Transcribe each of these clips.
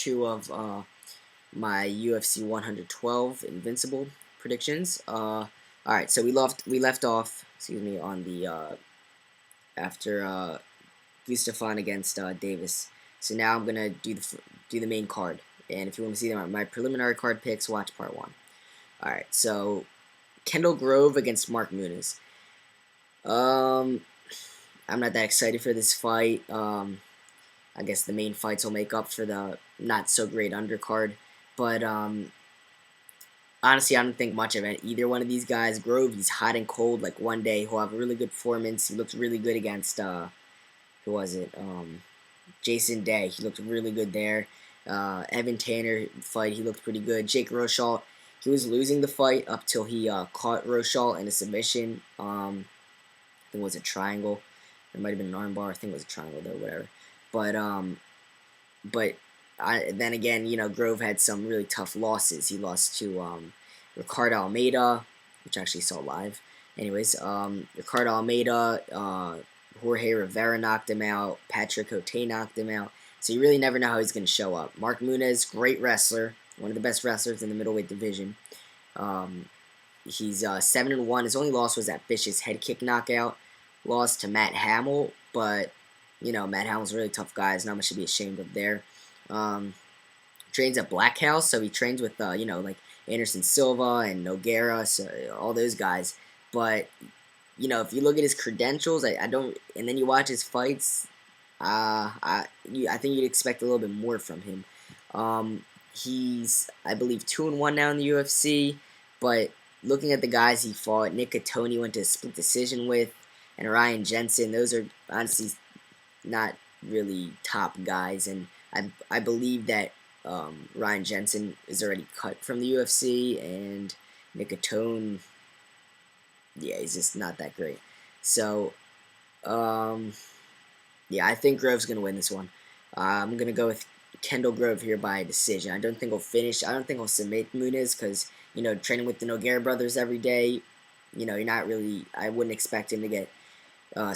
2 of my UFC 112 Invincible predictions. Alright, so we left off, excuse me, on the after Gustafsson against Davis. So now I'm gonna do the main card, and if you want to see my preliminary card picks, watch part 1. Alright, so Kendall Grove against Mark Muniz. I'm not that excited for this fight. I guess the main fights will make up for the not so great undercard. But honestly, I don't think much of it. Either one of these guys. Grove, he's hot and cold. Like one day he'll have a really good performance. He looked really good against who was it? Jason Day. He looked really good there. Evan Tanner fight, he looked pretty good. Jake Rochelle, he was losing the fight up till he caught Rochelle in a submission. I think it was a triangle. It might have been an armbar. I think it was a triangle though, whatever. But then again, Grove had some really tough losses. He lost to Ricardo Almeida, which I actually saw live. Anyways, Ricardo Almeida, Jorge Rivera knocked him out. Patrick Cote knocked him out. So you really never know how he's going to show up. Mark Muniz, great wrestler, one of the best wrestlers in the middleweight division. He's 7-1. His only loss was that vicious head kick knockout. Lost to Matt Hamill, but Matt Hamill's a really tough guy. There's not much to be ashamed of there. Trains at Black House, so he trains with like Anderson Silva and Nogueira, so all those guys. But if you look at his credentials, I don't, and then you watch his fights, I think you'd expect a little bit more from him. He's, I believe, 2-1 now in the UFC, but looking at the guys he fought, Nick Catoni went to a split decision with, and Ryan Jensen, those are honestly not really top guys, and I believe that Ryan Jensen is already cut from the UFC, and Nick Catoni, yeah, he's just not that great. So, yeah, I think Grove's going to win this one. I'm going to go with Kendall Grove here by decision. I don't think he'll finish. I don't think he'll submit Muniz because, training with the Nogueira brothers every day, you're not really, I wouldn't expect him to get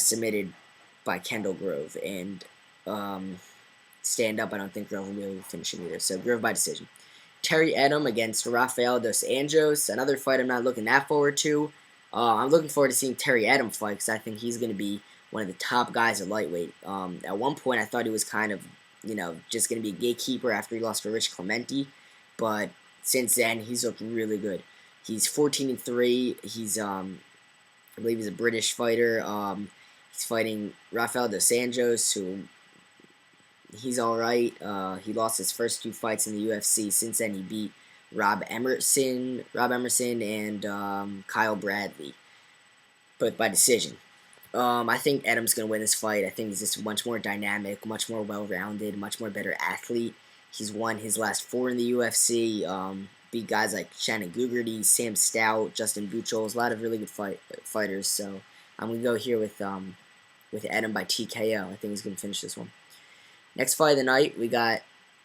submitted by Kendall Grove. And stand up, I don't think Grove will be able to finish him either. So Grove by decision. Terry Edom against Rafael dos Anjos, another fight I'm not looking that forward to. I'm looking forward to seeing Terry Edom fight because I think he's going to be one of the top guys at lightweight. At one point, I thought he was kind of, just going to be a gatekeeper after he lost to Rich Clemente, but since then, he's looked really good. He's 14-3. He's, I believe he's a British fighter. He's fighting Rafael dos Anjos, who he's all right. He lost his first 2 fights in the UFC. Since then, he beat Rob Emerson, and Kyle Bradley, but by decision. I think Edom's going to win this fight. I think he's just much more dynamic, much more well-rounded, much more better athlete. He's won his last 4 in the UFC. Beat guys like Shannon Gugerty, Sam Stout, Justin Buchholz, a lot of really good fighters. So I'm going to go here with Edom by TKO. I think he's going to finish this one. Next fight of the night, we got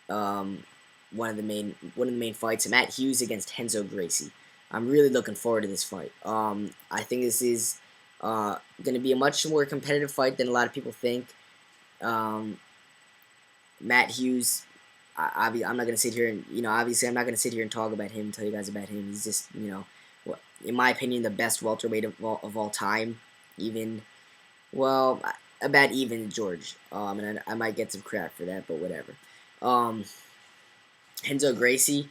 one of the main fights, Matt Hughes against Renzo Gracie. I'm really looking forward to this fight. I think this is going to be a much more competitive fight than a lot of people think. Matt Hughes, I'm not going to sit here and, obviously I'm not going to sit here and talk about him and tell you guys about him. He's just, in my opinion, the best welterweight of all time. About even George. And I might get some crap for that, but whatever. Renzo Gracie,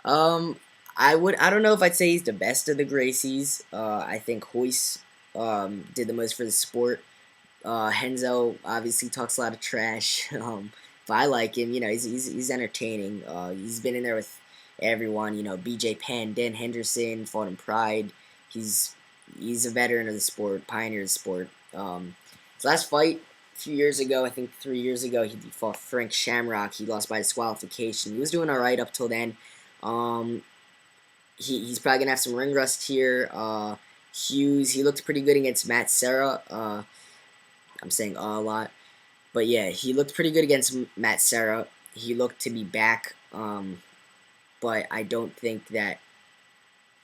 I don't know if I'd say he's the best of the Gracies. I think Royce did the most for the sport. Renzo obviously talks a lot of trash, but I like him. He's entertaining. He's been in there with everyone. BJ Penn, Dan Henderson, fought in Pride. He's a veteran of the sport, pioneer of the sport. His last fight a few years ago, I think 3 years ago, he fought Frank Shamrock. He lost by disqualification. He was doing all right up till then. He's probably gonna have some ring rust here. Hughes, he looked pretty good against Matt Serra. I'm saying a lot, but yeah, he looked pretty good against Matt Serra. He looked to be back, but I don't think that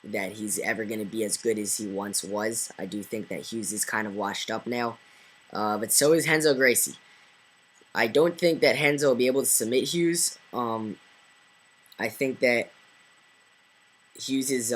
he's ever going to be as good as he once was. I do think that Hughes is kind of washed up now. But so is Renzo Gracie. I don't think that Henzo will be able to submit Hughes. I think that Hughes'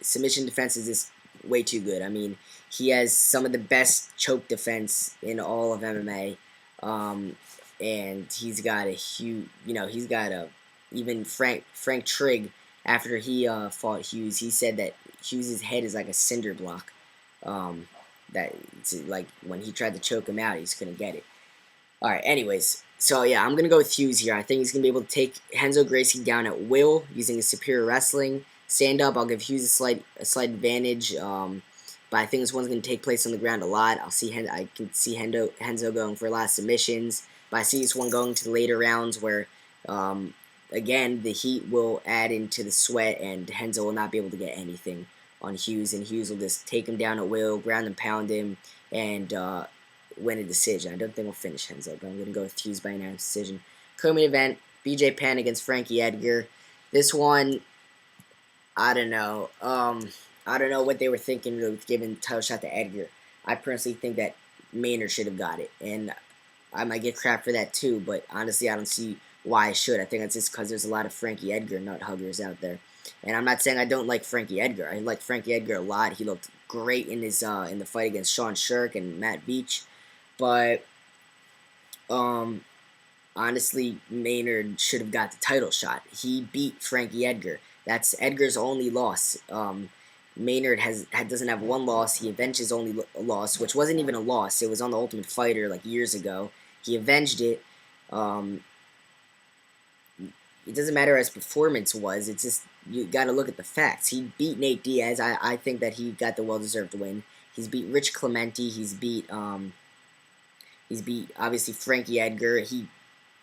submission defense is just way too good. I mean, he has some of the best choke defense in all of MMA, and he's got a huge, he's got a even Frank Trigg after he fought Hughes, he said that Hughes' head is like a cinder block. That like when he tried to choke him out, he just couldn't get it. All right. Anyways, so yeah, I'm gonna go with Hughes here. I think he's gonna be able to take Renzo Gracie down at will using his superior wrestling. Stand up, I'll give Hughes a slight advantage. But I think this one's gonna take place on the ground a lot. I can see Renzo going for a lot of submissions. But I see this one going to the later rounds where, again, the heat will add into the sweat, and Renzo will not be able to get anything on Hughes, and Hughes will just take him down at will, ground and pound him, and win a decision. I don't think we'll finish Renzo, but I'm going to go with Hughes by unanimous decision. Co-main event, BJ Penn against Frankie Edgar. This one, I don't know. I don't know what they were thinking with giving the title shot to Edgar. I personally think that Maynard should have got it, and I might get crap for that too, but honestly, I don't see why I should. I think it's just because there's a lot of Frankie Edgar nut huggers out there. And I'm not saying I don't like Frankie Edgar. I like Frankie Edgar a lot. He looked great in his in the fight against Sean Shirk and Matt Beach. But honestly, Maynard should have got the title shot. He beat Frankie Edgar. That's Edgar's only loss. Maynard doesn't have one loss. He avenged his only loss, which wasn't even a loss. It was on the Ultimate Fighter like years ago. He avenged it. It doesn't matter how his performance was. It's just you got to look at the facts. He beat Nate Diaz. I think that he got the well-deserved win. He's beat Rich Clemente. He's beat obviously Frankie Edgar.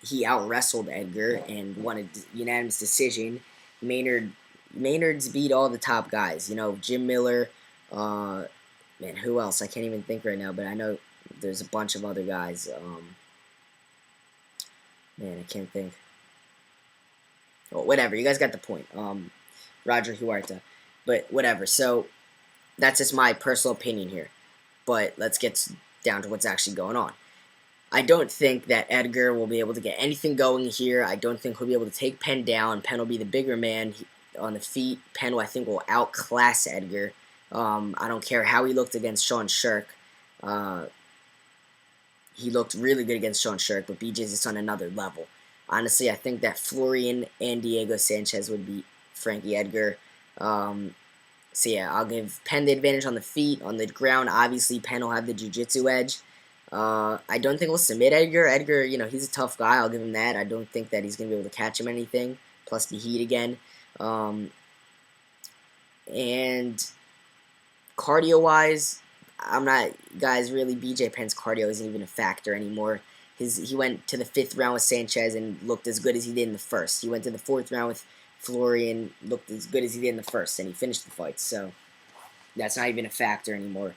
He out-wrestled Edgar and won a unanimous decision. Maynard's beat all the top guys. Jim Miller. Man, who else? I can't even think right now, but I know there's a bunch of other guys. Man, I can't think. Well, whatever. You guys got the point. Roger Huerta. But whatever. So that's just my personal opinion here. But let's get down to what's actually going on. I don't think that Edgar will be able to get anything going here. I don't think he'll be able to take Penn down. Penn will be the bigger man on the feet. Penn, I think, will outclass Edgar. I don't care how he looked against Sean Shirk. He looked really good against Sean Shirk, but BJ's just on another level. Honestly, I think that Florian and Diego Sanchez would beat Frankie Edgar. So yeah, I'll give Penn the advantage on the feet. On the ground, obviously, Penn will have the jiu-jitsu edge. I don't think we'll submit Edgar. Edgar, he's a tough guy. I'll give him that. I don't think that he's going to be able to catch him anything. Plus the heat again. And cardio-wise, I'm not, guys, really, BJ Penn's cardio isn't even a factor anymore. He went to the 5th round with Sanchez and looked as good as he did in the first. He went to the 4th round with Florian, looked as good as he did in the first, and he finished the fight. So that's not even a factor anymore.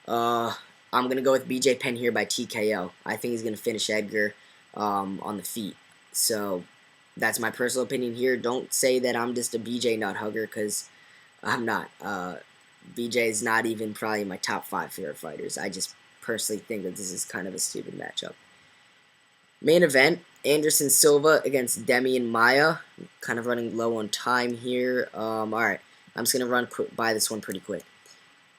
I'm going to go with BJ Penn here by TKO. I think he's going to finish Edgar on the feet. So that's my personal opinion here. Don't say that I'm just a BJ nut hugger, because I'm not. BJ is not even probably my top 5 favorite fighters. I just personally think that this is kind of a stupid matchup. Main event, Anderson Silva against Demian Maia. I'm kind of running low on time here. Alright, I'm just going to run by this one pretty quick.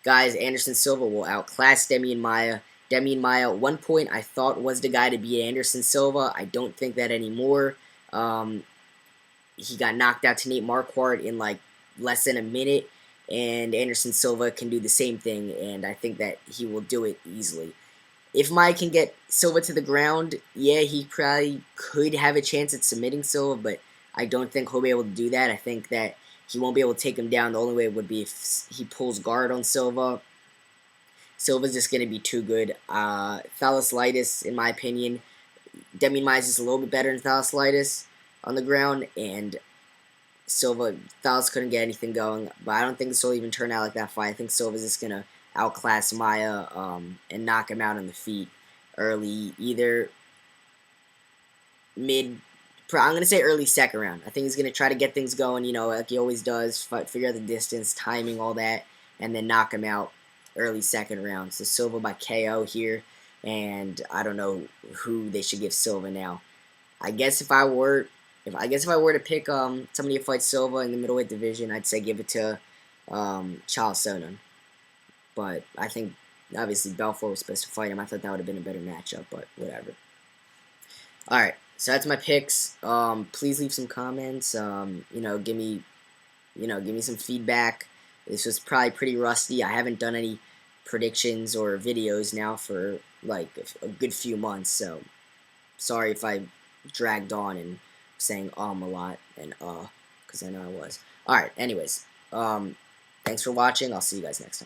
Guys, Anderson Silva will outclass Demian Maia. Demian Maia, at one point, I thought was the guy to beat Anderson Silva. I don't think that anymore. He got knocked out to Nate Marquardt in like less than a minute, and Anderson Silva can do the same thing, and I think that he will do it easily. If Maia can get Silva to the ground, yeah, he probably could have a chance at submitting Silva, but I don't think he'll be able to do that. I think that he won't be able to take him down. The only way would be if he pulls guard on Silva. Silva's just going to be too good. Thalasslitis, in my opinion, Demian Maia is just a little bit better than Thalasslitis on the ground, and Thalas couldn't get anything going, but I don't think this will even turn out like that fight. I think Silva's just going to outclass Maia and knock him out on the feet early, either I'm going to say early 2nd round. I think he's going to try to get things going, like he always does, figure out the distance, timing, all that, and then knock him out early 2nd round. So Silva by KO here. and I don't know who they should give Silva now. I guess if I were to pick somebody to fight Silva in the middleweight division, I'd say give it to Charles Sonnen. But I think obviously Belfort was supposed to fight him. I thought that would have been a better matchup, but whatever. All right, so that's my picks. Please leave some comments. Give me some feedback. This was probably pretty rusty. I haven't done any predictions or videos now for like a good few months, so sorry if I dragged on and saying a lot and because I know I was. All right, anyways, thanks for watching. I'll see you guys next time.